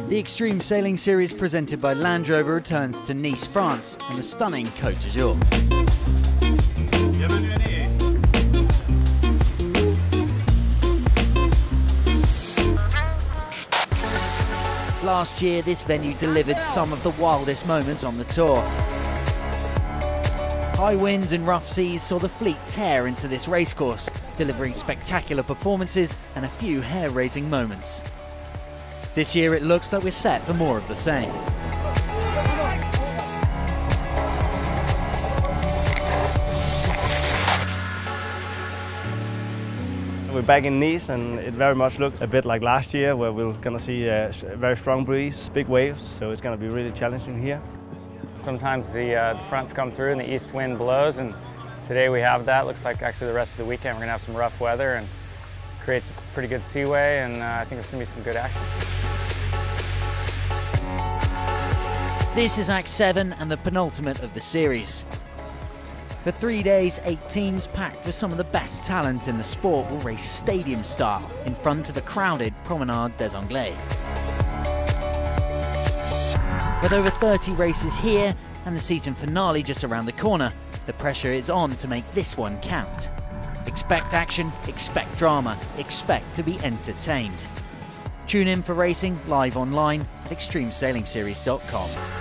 The Extreme Sailing Series presented by Land Rover returns to Nice, France, and the stunning Côte d'Azur. Last year, this venue delivered some of the wildest moments on the tour. High winds and rough seas saw the fleet tear into this racecourse, delivering spectacular performances and a few hair-raising moments. This year it looks like we're set for more of the same. We're back in Nice and it very much looked a bit like last year, where we're going to see a very strong breeze, big waves, so it's going to be really challenging here. Sometimes the fronts come through and the east wind blows, and today we have that. Looks like actually the rest of the weekend we're going to have some rough weather and creates a pretty good seaway, and I think it's going to be some good action. This is Act 7 and the penultimate of the series. For 3 days, 8 teams packed with some of the best talent in the sport will race stadium style in front of a crowded Promenade des Anglais. With over 30 races here and the season finale just around the corner, the pressure is on to make this one count. Expect action, expect drama, expect to be entertained. Tune in for racing live online at extremesailingseries.com.